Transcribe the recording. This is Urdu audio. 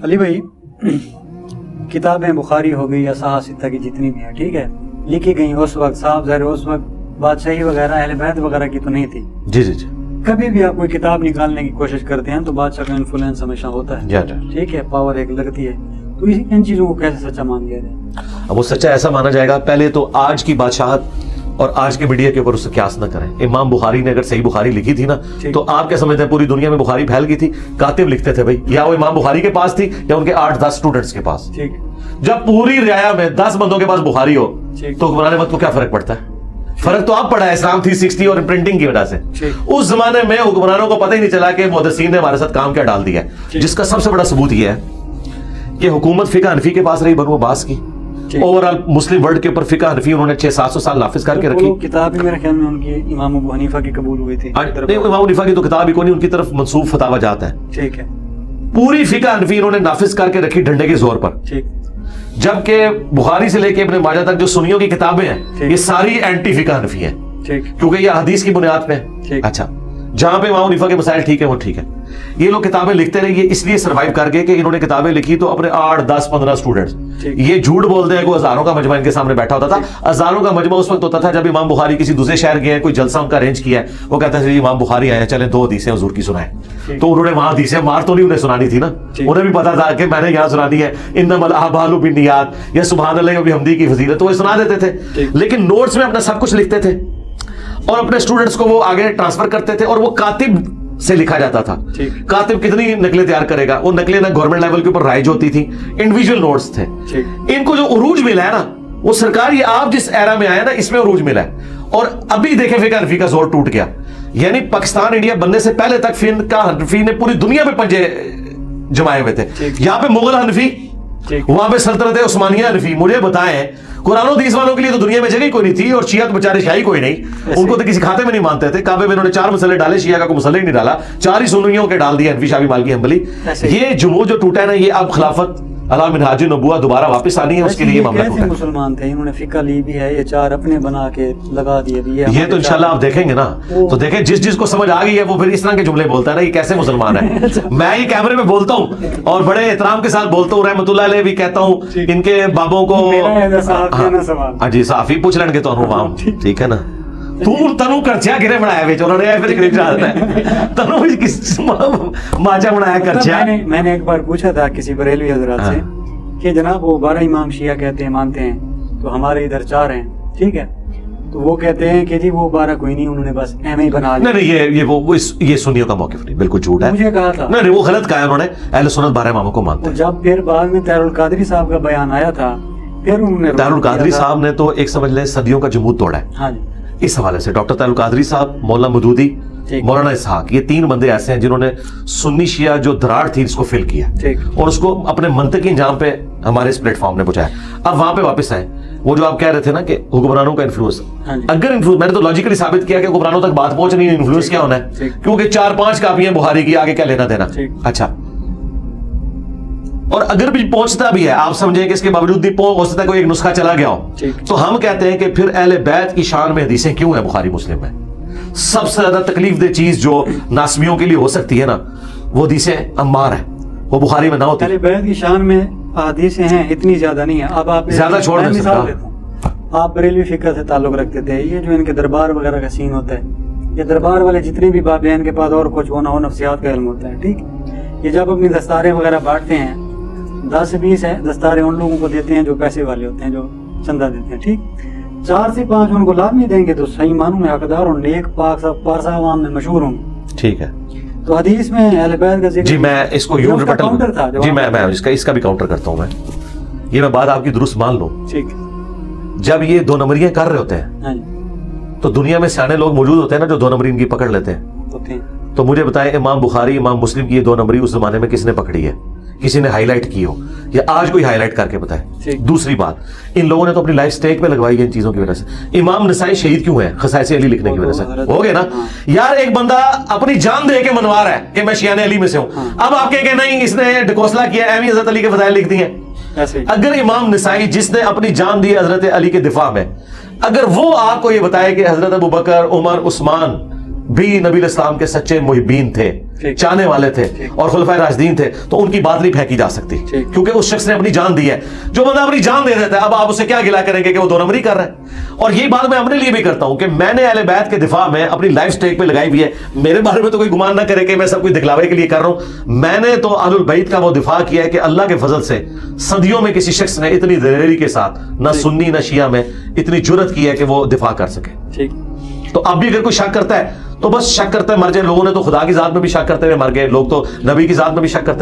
علی بھائی کتابیں بخاری ہو گئی یا صحاح ستہ کی جتنی بھی ہیں ٹھیک ہے لکھی گئی اس وقت صاحب ظاہر اس وقت بادشاہی وغیرہ اہل بیت وغیرہ کی تو نہیں تھی. جی جی جی. کبھی بھی آپ کوئی کتاب نکالنے کی کوشش کرتے ہیں تو بادشاہ کا انفلوئنس ہمیشہ ہوتا ہے ٹھیک ہے ٹھیک ہے ایک لگتی ہے تو ان چیزوں کو کیسے سچا مان لیا جائے؟ اب وہ سچا ایسا مانا جائے گا پہلے تو آج کی بادشاہت اور آج کے میڈیا کے اوپر اس سے قیاس نہ کریں. امام بخاری نے اگر صحیح بخاری لکھی تھی نا تو آپ کیا سمجھتے ہیں پوری دنیا میں بخاری پھیل گئی تھی؟ کاتب لکھتے تھے بھائی یا وہ امام بخاری کے پاس تھی یا ان کے 8-10 اسٹوڈنٹس کے پاس. جب پوری رعایا میں 10 بندوں کے پاس بخاری ہو تو حکمران وقت کو کیا فرق پڑتا ہے؟ فرق تو آپ پڑا ہے اسلام 360 اور پرنٹنگ کی وجہ سے. اس زمانے میں حکمرانوں کو پتہ ہی نہیں چلا کہ محدثین نے ہمارے ساتھ کام کیا ڈال دیا ہے, جس کا سب سے بڑا ثبوت یہ ہے کہ حکومت فقہ حنفی کے پاس رہی بنو عباس کی. اوورال مسلم ورلڈ کے اوپر فقہ حنفی انہوں نے 600-700 سال نافذ کر کے رکھی. کتاب بھی میرے خیال میں ان کی امام ابو حنیفہ کی قبول ہوئی تھی. نہیں, امام ابو حنیفہ کی تو کتاب ہی کوئی نہیں, ان کی طرف منسوب فتاوی جات ہے. ٹھیک ہے. پوری فقہ حنفی انہوں نے نافذ کر کے رکھی ڈنڈے کے زور پر. ٹھیک. جبکہ بخاری سے لے کے ابن ماجہ تک جو سنیوں کی کتابیں ہیں یہ ساری اینٹی فقہ حنفی ہیں کیونکہ یہ حدیث کی بنیاد پہ. اچھا, جہاں پہ امام حنیفہ کے مسائل ٹھیک ہے وہ ٹھیک ہے. یہ لوگ کتابیں لکھتے رہے, یہ اس لیے سروائیو کر گئے کہ انہوں نے کتابیں لکھی تو اپنے 8-10-15 اسٹوڈنٹس. یہ جھوٹ بولتے ہیں کہ ہزاروں کا مجمع ان کے سامنے بیٹھا ہوتا تھا. ہزاروں کا مجمع اس وقت ہوتا تھا جب امام بخاری کسی دوسرے شہر گئے ہیں, کوئی جلسہ ان کا ارینج کیا ہے, وہ کہتے ہیں امام بخاری آئے ہیں چلیں 2 حدیثیں حضور کی سنائیں. تو انہوں نے وہاں حدیثیں مار تو نہیں انہیں سنانی تھی نا, انہیں بھی پتا تھا کہ میں نے یہاں سنانی ہے انما الاعمال بالنیات یا سبحان اللہ وبحمدہ کی فضیلت, تو وہ سنا دیتے تھے. لیکن نوٹس میں اپنا سب کچھ لکھتے تھے اور اپنے اسٹوڈنٹس کو وہ آگے ٹرانسفر کرتے تھے اور وہ کاتب سے لکھا جاتا تھا. کاتب کتنی نقلیں تیار کرے گا, وہ نقلیں نہ گورنمنٹ لیول کے اوپر رائج ہوتی تھی, انڈیویجول نوٹس تھے. ان کو جو عروج ملا ہے نا وہ سرکار یہ آپ جس ایرا میں آئے نا اس میں عروج ملا ہے. اور ابھی دیکھیں فقہ حنفی کا زور ٹوٹ گیا, یعنی پاکستان انڈیا بننے سے پہلے تک فقہ حنفی نے پوری دنیا میں پنجے جمائے ہوئے تھے. یہاں پہ مغل حنفی, وہاں پہ سلطنت عثمانیہ حنفی. مجھے بتائیں قرآن و حدیث والوں کے لیے تو دنیا میں جگہ کوئی نہیں تھی, اور شیعہ تو بیچارے شیعہ کوئی نہیں, ان کو تو کسی کھاتے میں نہیں مانتے تھے. کعبے میں انہوں نے 4 مسئلے ڈالے, شیعہ کا کوئی مسئلہ ہی نہیں ڈالا, 4 ہی سنیوں کے ڈال دیے, حنفی شافعی مالکی حنبلی. یہ جمہور جو ٹوٹا ہے نا یہ اب خلافت علی منہاج النبوہ دوبارہ واپس آنی ہے, اس کے لیے معاملہ ٹوٹا ہے. مسلمان تھے, انہوں نے فقہ لی بھی ہے, یہ 4 اپنے بنا کے لگا دیے بھی ہے. یہ تو انشاءاللہ آپ دیکھیں گے نا تو دیکھیں جس کو سمجھ آ گئی ہے وہ پھر اس طرح کے جملے بولتا ہے نا, یہ کیسے مسلمان ہے. میں یہ کیمرے میں بولتا ہوں اور بڑے احترام کے ساتھ بولتا ہوں, رحمۃ اللہ علیہ بھی کہتا ہوں, ان کے بابوں کو ہاں جی صحافی پوچھ لیں گے تو انہوں ٹھیک ہے نا, تنو کرچیا گرے بنایا بیچ انہوں نے پھر قریب جاتا ہے تنو کس ماجا بنایا کرچیا. میں نے ایک بار پوچھا تھا کسی بریلوی حضرات سے کہ جناب وہ 12 امام شیعہ کہتے ہیں مانتے ہیں تو ہمارے ادھر 4 ہیں ٹھیک ہے, تو وہ کہتے ہیں کہ جی وہ 12 کوئی نہیں, انہوں نے بس ایم ہی بنا لیا. نہیں یہ سنیوں کا موقف نہیں, بالکل جھوٹ ہے. مجھے کہا تھا نہیں وہ غلط کہا ہے انہوں نے, اہل سنت 12 اماموں کو مانتے ہیں. جب پھر بعد میں طاہر القادری صاحب کا بیان آیا تھا پھر انہوں نے طاہر القادری صاحب نے تو ایک سمجھ لیں صدیوں کا جمود توڑا ہے. ہاں جی, اس حوالے سے ڈاکٹر طاہر القادری صاحب, مولانا مودودی, مولانا اسحاق, یہ 3 بندے ایسے ہیں جنہوں نے سنی شیعہ جو دراڑ تھی اس کو فل کیا اور اس کو اپنے منطقی انجام پہ ہمارے اس پلیٹ فارم نے پہنچایا. اب وہاں پہ واپس آئے, وہ جو آپ کہہ رہے تھے نا کہ حکمرانوں کا انفلوئنس, اگر انفلوئنس میں نے تو لاجیکلی ثابت کیا کہ حکمرانوں تک بات پہنچنی ہے, انفلوئنس کیا ہونا ہے, کیونکہ 4-5 کاپیاں بخاری کی آگے کیا لینا دینا. اچھا, اور اگر بھی پہنچتا بھی ہے آپ سمجھیں کہ اس کے باوجود بھی ہو سکتا ہے کوئی ایک نسخہ چلا گیا ہو, تو ہم کہتے ہیں کہ پھر اہل بیت کی شان میں حدیثیں کیوں ہیں بخاری مسلم میں؟ سب سے زیادہ تکلیف دہ چیز جو ناسمیوں کے لیے ہو سکتی ہے نا وہ حدیثیں عمار ہیں, وہ بخاری میں نہ ہوتی. اہل بیت کی شان میں حدیثیں ہیں اتنی زیادہ نہیں ہیں. اب آپ زیادہ چھوڑ دیں سکتا, آپ بریلوی فقہ سے تعلق رکھتے تھے, یہ جو ان کے دربار وغیرہ کا سین ہوتا ہے, یہ دربار والے جتنے بھی باب ہیں ان کے پاس اور کچھ ہونا ہو نفسیات کا علم ہوتا ہے ٹھیک. یہ جب اپنی دستاریں وغیرہ بانٹتے ہیں 10-20 ہے دستاریں ان لوگوں کو دیتے ہیں جو پیسے والے ہوتے ہیں, جو چندہ دیتے ہیں ٹھیک. 4 سے 5 ان کو لازمی دیں گے تو صحیح معنوں میں حقدار اور نیک پاک پارسا عوام میں مشہور ہوں. ٹھیک ہے, تو حدیث میں اہل بیت کا ذکر. جی میں اس کو یوں ریپیٹ جی میں اس کا بھی کاؤنٹر کرتا ہوں. میں یہ میں بات آپ کی درست مان لوں. ٹھیک, جب یہ 2 نمبریاں کر رہے ہوتے ہیں تو دنیا میں سیانے لوگ موجود ہوتے ہیں نا جو 2 نمبری ان کی پکڑ لیتے ہیں. تو مجھے بتائیں امام بخاری امام مسلم کی یہ 2 نمبری اس زمانے میں کس نے پکڑی ہے؟ کسی نے ہائی لائٹ کی ہو یا آج کوئی ہائی لائٹ کر کے بتائے. دوسری بات, ان لوگوں نے تو اپنی لائف سٹیک پہ لگوائی ہے ان چیزوں کی وجہ سے. امام نسائی شہید کیوں ہے؟ خصائص علی لکھنے کی وجہ سے. ہو گئے نا یار, ایک بندہ اپنی جان دے کے منوا رہا ہے کہ میں شیعہ علی میں سے ہوں, اب آپ کہ نہیں اس نے ڈکوسلا کیا, اہمی حضرت علی کے فضائل لکھ دی ہیں. اگر امام نسائی جس نے اپنی جان دی حضرت علی کے دفاع میں, اگر وہ آپ کو یہ بتائے کہ حضرت ابو بکر, عمر, عثمان بھی نبی اسلام کے سچے محبین تھے, چاہنے والے تھے اور خلفائے راشدین تھے, تو ان کی بات نہیں پھینکی جا سکتی, کیونکہ اس شخص نے اپنی جان دی ہے. جو بندہ اپنی جان دے دیتا ہے, اب آپ اسے کیا گلا کریں گے کہ وہ دو نمبری کر رہا ہے. اور یہی بات میں اپنے لیے بھی کرتا ہوں کہ میں نے اہل بیت کے دفاع میں اپنی لائف سٹیک پہ لگائی ہوئی ہے. میرے بارے میں تو کوئی گمان نہ کرے کہ میں سب کچھ دکھلاوے کے لیے کر رہا ہوں. میں نے تو اہل البیت کا وہ دفاع کیا ہے کہ اللہ کے فضل سے صدیوں میں کسی شخص نے اتنی دلیری کے ساتھ نہ سنی نہ شیعہ میں اتنی جرت کی ہے کہ وہ دفاع کر سکے. تو اب بھی اگر کوئی شک کرتا ہے تو بس شک کرتا ہے مر جائے. لوگوں نے تو خدا کی ذات میں بھی شک کرتے ہوئے مر گئے, لوگ تو نبی کی ذات میں بھی شک کرتے